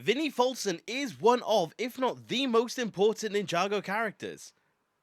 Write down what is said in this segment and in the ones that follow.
Vinny Folsom is one of, if not the most important Ninjago characters.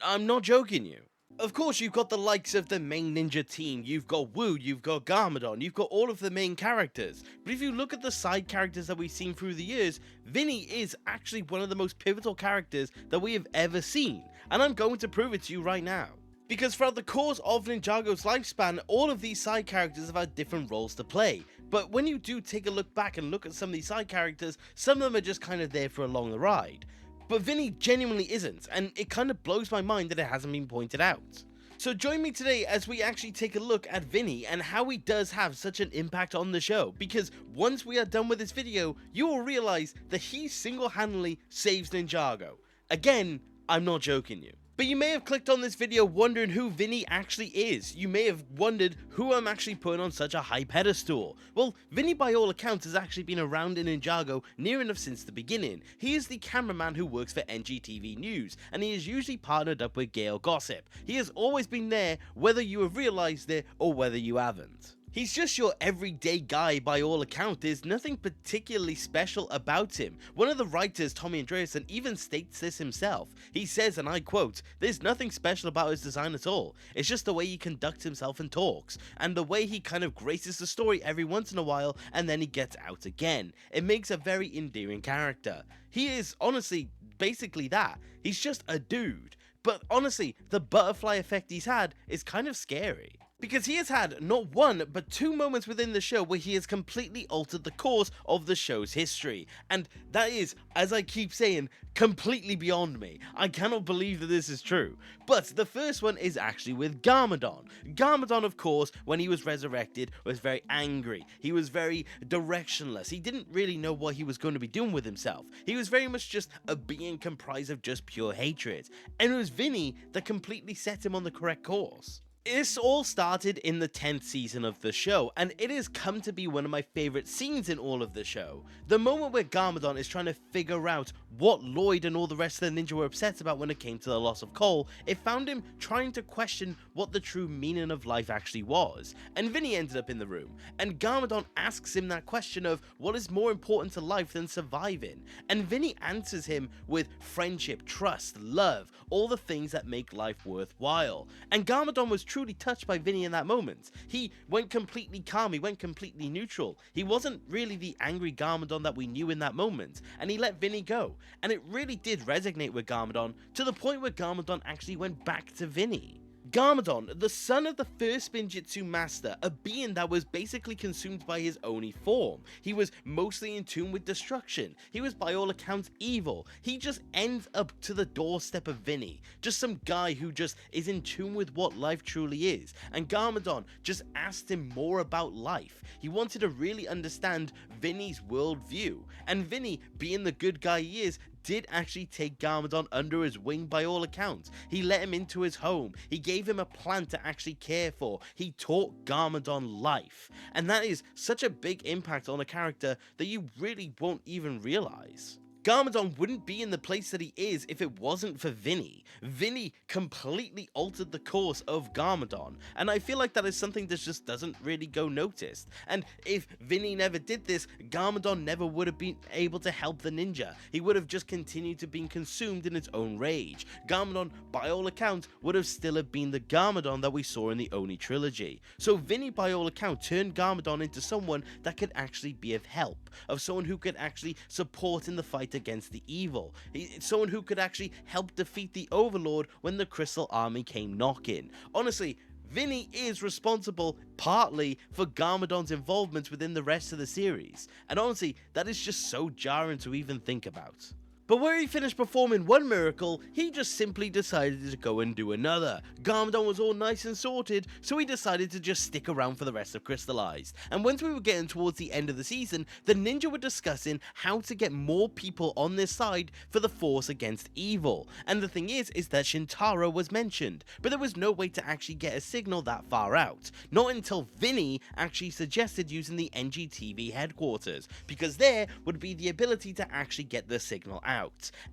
I'm not joking you. Of course, you've got the likes of the main ninja team, you've got Wu, you've got Garmadon, you've got all of the main characters. But if you look at the side characters that we've seen through the years, Vinny is actually one of the most pivotal characters that we have ever seen. And I'm going to prove it to you right now. Because throughout the course of Ninjago's lifespan, all of these side characters have had different roles to play. But when you do take a look back and look at some of these side characters, some of them are just kind of there for along the ride. But Vinny genuinely isn't, and it kind of blows my mind that it hasn't been pointed out. So join me today as we actually take a look at Vinny and how he does have such an impact on the show, because once we are done with this video, you will realize that he single-handedly saves Ninjago. Again, I'm not joking you. But you may have clicked on this video wondering who Vinny actually is. You may have wondered who I'm actually putting on such a high pedestal. Well, Vinny by all accounts has actually been around in Ninjago near enough since the beginning. He is the cameraman who works for NGTV News, and he is usually partnered up with Gale Gossip. He has always been there, whether you have realized it or whether you haven't. He's just your everyday guy by all accounts. There's nothing particularly special about him. One of the writers, Tommy Andreasen, even states this himself. He says, and I quote, "There's nothing special about his design at all. It's just the way he conducts himself and talks, and the way he kind of graces the story every once in a while, and then he gets out again. It makes a very endearing character." He is honestly basically that. He's just a dude. But honestly, the butterfly effect he's had is kind of scary. Because he has had not one, but two moments within the show where he has completely altered the course of the show's history. And that is, as I keep saying, completely beyond me. I cannot believe that this is true. But the first one is actually with Garmadon. Garmadon, of course, when he was resurrected, was very angry. He was very directionless. He didn't really know what he was going to be doing with himself. He was very much just a being comprised of just pure hatred. And it was Vinny that completely set him on the correct course. This all started in the 10th season of the show, and it has come to be one of my favourite scenes in all of the show. The moment where Garmadon is trying to figure out what Lloyd and all the rest of the ninja were upset about when it came to the loss of Cole, it found him trying to question what the true meaning of life actually was. And Vinny ended up in the room, and Garmadon asks him that question of what is more important to life than surviving. And Vinny answers him with friendship, trust, love, all the things that make life worthwhile. And Garmadon was truly touched by Vinny in that moment. He went completely calm, he went completely neutral. He wasn't really the angry Garmadon that we knew in that moment, and he let Vinny go. And it really did resonate with Garmadon, to the point where Garmadon actually went back to Vinny. Garmadon, the son of the first Spinjitzu master, a being that was basically consumed by his Oni form. He was mostly in tune with destruction. He was by all accounts evil. He just ends up to the doorstep of Vinny. Just some guy who just is in tune with what life truly is. And Garmadon just asked him more about life. He wanted to really understand Vinny's worldview. And Vinny, being the good guy he is, did actually take Garmadon under his wing by all accounts. He let him into his home. He gave him a plant to actually care for. He taught Garmadon life. And that is such a big impact on a character that you really won't even realize. Garmadon wouldn't be in the place that he is if it wasn't for Vinny. Vinny completely altered the course of Garmadon, and I feel like that is something that just doesn't really go noticed. And if Vinny never did this, Garmadon never would have been able to help the ninja. He would have just continued to be consumed in its own rage. Garmadon, by all accounts, would have still have been the Garmadon that we saw in the Oni trilogy. So Vinny, by all accounts, turned Garmadon into someone that could actually be of help, of someone who could actually support in the fight against the evil. Someone who could actually help defeat the Overlord when the Crystal Army came knocking. Honestly, Vinny is responsible partly for Garmadon's involvement within the rest of the series, and honestly, that is just so jarring to even think about. But where he finished performing one miracle, he just simply decided to go and do another. Garmadon was all nice and sorted, so he decided to just stick around for the rest of Crystallized. And once we were getting towards the end of the season, the ninja were discussing how to get more people on their side for the force against evil. And the thing is that Shintaro was mentioned, but there was no way to actually get a signal that far out. Not until Vinny actually suggested using the NGTV headquarters, because there would be the ability to actually get the signal out.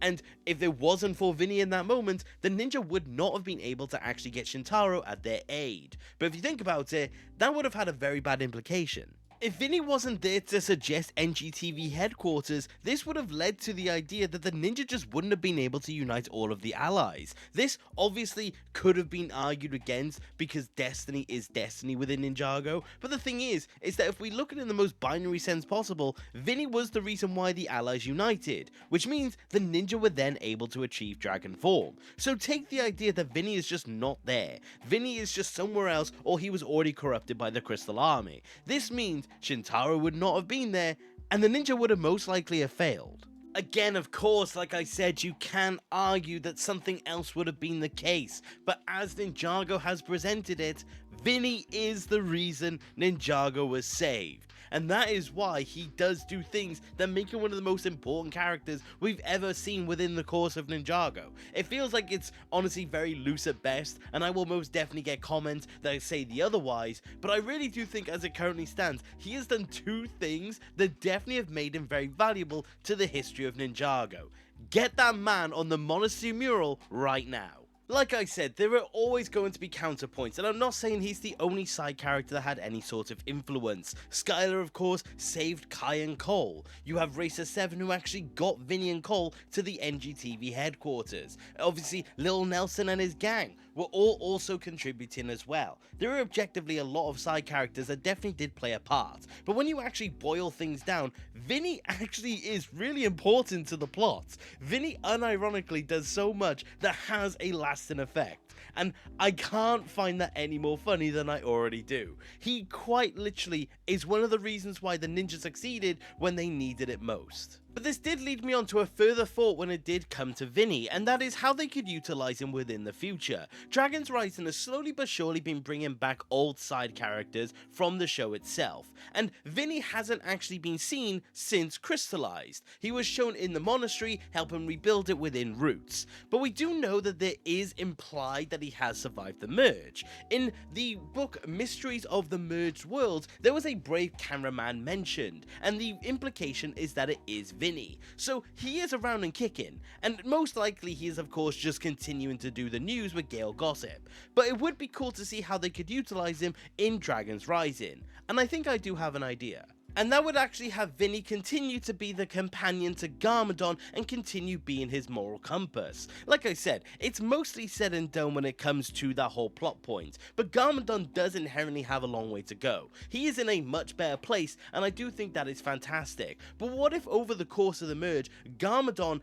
And if it wasn't for Vinny in that moment, the ninja would not have been able to actually get Shintaro at their aid. But if you think about it, that would have had a very bad implication. If Vinny wasn't there to suggest NGTV headquarters, this would have led to the idea that the ninja just wouldn't have been able to unite all of the allies. This obviously could have been argued against because destiny is destiny within Ninjago, but the thing is that if we look at it in the most binary sense possible, Vinny was the reason why the allies united, which means the ninja were then able to achieve dragon form. So take the idea that Vinny is just not there. Vinny is just somewhere else, or he was already corrupted by the Crystal Army. This means Shintaro would not have been there, and the ninja would have most likely have failed. Again, of course, like I said, you can argue that something else would have been the case, but as Ninjago has presented it, Vinny is the reason Ninjago was saved. And that is why he does do things that make him one of the most important characters we've ever seen within the course of Ninjago. It feels like it's honestly very loose at best, and I will most definitely get comments that say the otherwise, but I really do think as it currently stands, he has done two things that definitely have made him very valuable to the history of Ninjago. Get that man on the monastery mural right now. Like I said, there are always going to be counterpoints, and I'm not saying he's the only side character that had any sort of influence. Skylar, of course, saved Kai and Cole. You have Racer 7 who actually got Vinny and Cole to the NGTV headquarters. Obviously, Lil Nelson and his gang were all also contributing as well. There are objectively a lot of side characters that definitely did play a part, but when you actually boil things down, Vinny actually is really important to the plot. Vinny unironically does so much that has a lasting effect, and I can't find that any more funny than I already do. He quite literally is one of the reasons why the ninja succeeded when they needed it most. But this did lead me on to a further thought when it did come to Vinny, and that is how they could utilize him within the future. Dragon's Rising has slowly but surely been bringing back old side characters from the show itself, and Vinny hasn't actually been seen since Crystallized. He was shown in the monastery, helping rebuild it within Roots, but we do know that there is implied that he has survived the merge. In the book Mysteries of the Merged Worlds, there was a brave cameraman mentioned, and the implication is that it is Vinny, so he is around and kicking, and most likely he is of course just continuing to do the news with Gale Gossip, but it would be cool to see how they could utilize him in Dragon's Rising, and I think I do have an idea. And that would actually have Vinny continue to be the companion to Garmadon and continue being his moral compass. Like I said, it's mostly said and done when it comes to that whole plot point, but Garmadon does inherently have a long way to go. He is in a much better place, and I do think that is fantastic. But what if over the course of the merge, Garmadon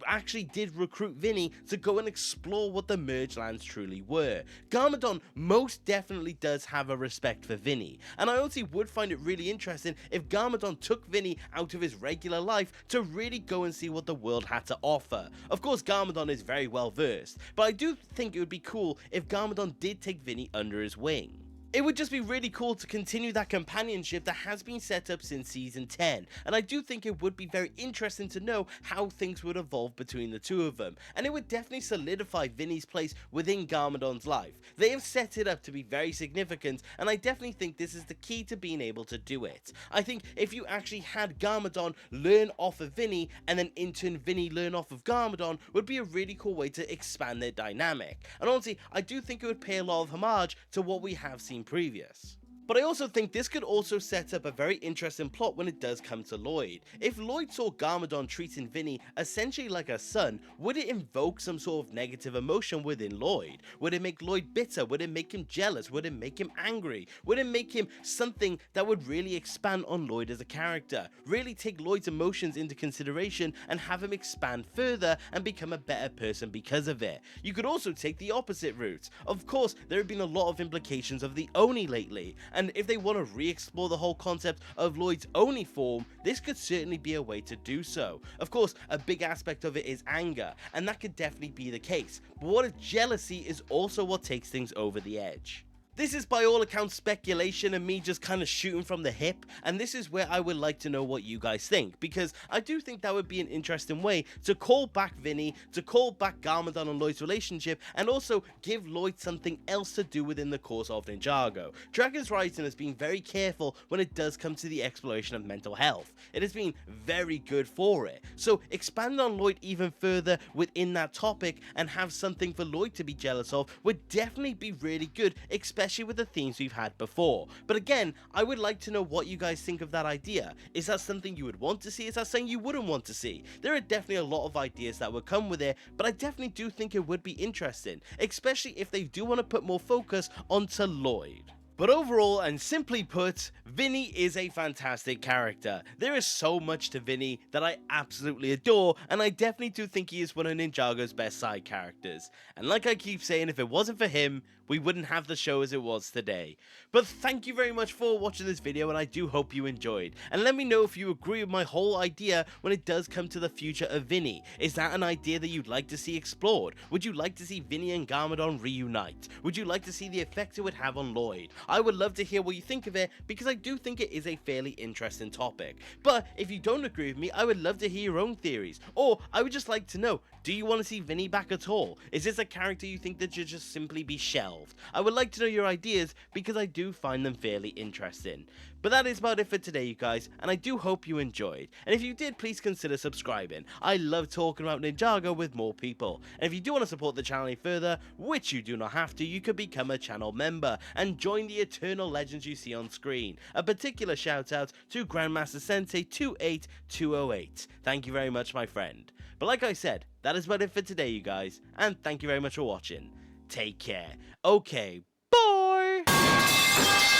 actually did recruit Vinny to go and explore what the merge lands truly were? Garmadon most definitely does have a respect for Vinny, and I honestly would find it really interesting if Garmadon took Vinny out of his regular life to really go and see what the world had to offer. Of course, Garmadon is very well versed, but I do think it would be cool if Garmadon did take Vinny under his wing. It would just be really cool to continue that companionship that has been set up since season 10, and I do think it would be very interesting to know how things would evolve between the two of them, and it would definitely solidify Vinny's place within Garmadon's life. They have set it up to be very significant, and I definitely think this is the key to being able to do it. I think if you actually had Garmadon learn off of Vinny, and then in turn Vinny learn off of Garmadon, would be a really cool way to expand their dynamic, and honestly, I do think it would pay a lot of homage to what we have seen previous. But I also think this could also set up a very interesting plot when it does come to Lloyd. If Lloyd saw Garmadon treating Vinny essentially like a son, would it invoke some sort of negative emotion within Lloyd? Would it make Lloyd bitter? Would it make him jealous? Would it make him angry? Would it make him something that would really expand on Lloyd as a character? Really take Lloyd's emotions into consideration and have him expand further and become a better person because of it. You could also take the opposite route. Of course, there have been a lot of implications of the Oni lately, and if they want to re-explore the whole concept of Lloyd's Oni form, this could certainly be a way to do so. Of course, a big aspect of it is anger, and that could definitely be the case, but what if jealousy is also what takes things over the edge? This is by all accounts speculation and me just kind of shooting from the hip, and this is where I would like to know what you guys think, because I do think that would be an interesting way to call back Vinny, to call back Garmadon and Lloyd's relationship, and also give Lloyd something else to do within the course of Ninjago. Dragon's Rising has been very careful when it does come to the exploration of mental health. It has been very good for it, so expand on Lloyd even further within that topic and have something for Lloyd to be jealous of would definitely be really good, especially especially with the themes we've had before. But again, I would like to know what you guys think of that idea. Is that something you would want to see? Is that something you wouldn't want to see? There are definitely a lot of ideas that would come with it, but I definitely do think it would be interesting, especially if they do want to put more focus onto Lloyd. But overall, and simply put, Vinny is a fantastic character. There is so much to Vinny that I absolutely adore, and I definitely do think he is one of Ninjago's best side characters. And like I keep saying, if it wasn't for him, we wouldn't have the show as it was today. But thank you very much for watching this video, and I do hope you enjoyed. And let me know if you agree with my whole idea when it does come to the future of Vinny. Is that an idea that you'd like to see explored? Would you like to see Vinny and Garmadon reunite? Would you like to see the effect it would have on Lloyd? I would love to hear what you think of it, because I do think it is a fairly interesting topic. But if you don't agree with me, I would love to hear your own theories. Or I would just like to know, do you want to see Vinny back at all? Is this a character you think that should just simply be shelved? I would like to know your ideas, because I do find them fairly interesting. But that is about it for today, you guys, and I do hope you enjoyed. And if you did, please consider subscribing. I love talking about Ninjago with more people. And if you do want to support the channel any further, which you do not have to, you could become a channel member and join the eternal legends you see on screen. A particular shout out to Grandmaster Sensei 28208. Thank you very much, my friend. But like I said, that is about it for today, you guys, and thank you very much for watching. Take care. Okay, bye!